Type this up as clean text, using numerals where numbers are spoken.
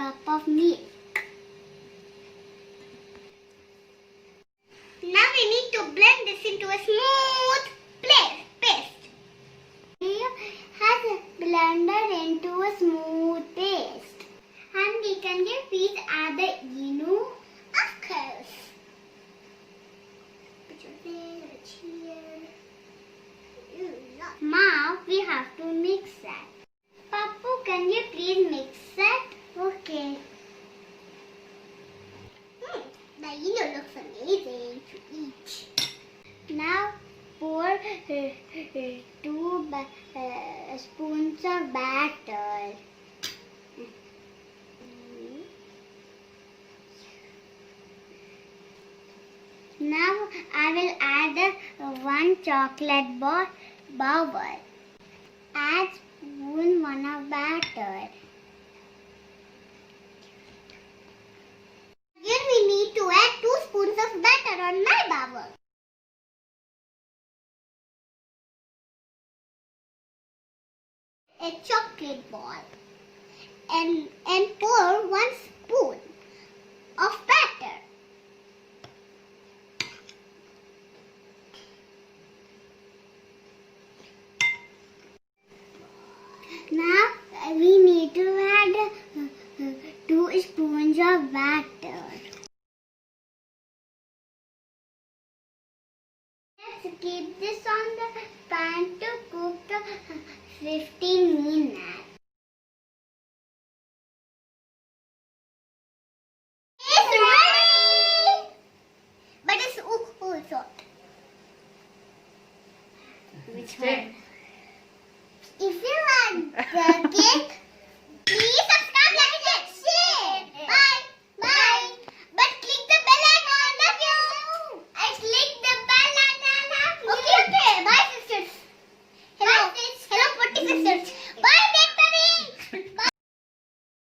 cup of milk. Now we need to blend this into a smooth paste. We have blended into a smooth paste. And we can give these add the Eno of course. Now we have to mix that. Papu, can you please mix that? Okay. The Eno looks amazing to eat. Now pour 2 spoons of batter. Now I will add 1 chocolate bowl. Add spoon 1 of batter. Again we need to add 2 spoons of batter on my bowl. A chocolate ball and pour 1 spoon of batter. Now we need to add 2 spoons of batter. Let's keep this on the pan to cook 15 minutes. It's ready! But it's it's hot. Which one? If you like the cake, please subscribe, like, and share. Bye. But click the bell icon. I love you. I click the bell icon. I love you. Okay. Bye, sisters. Hello, Potty sisters. Bye.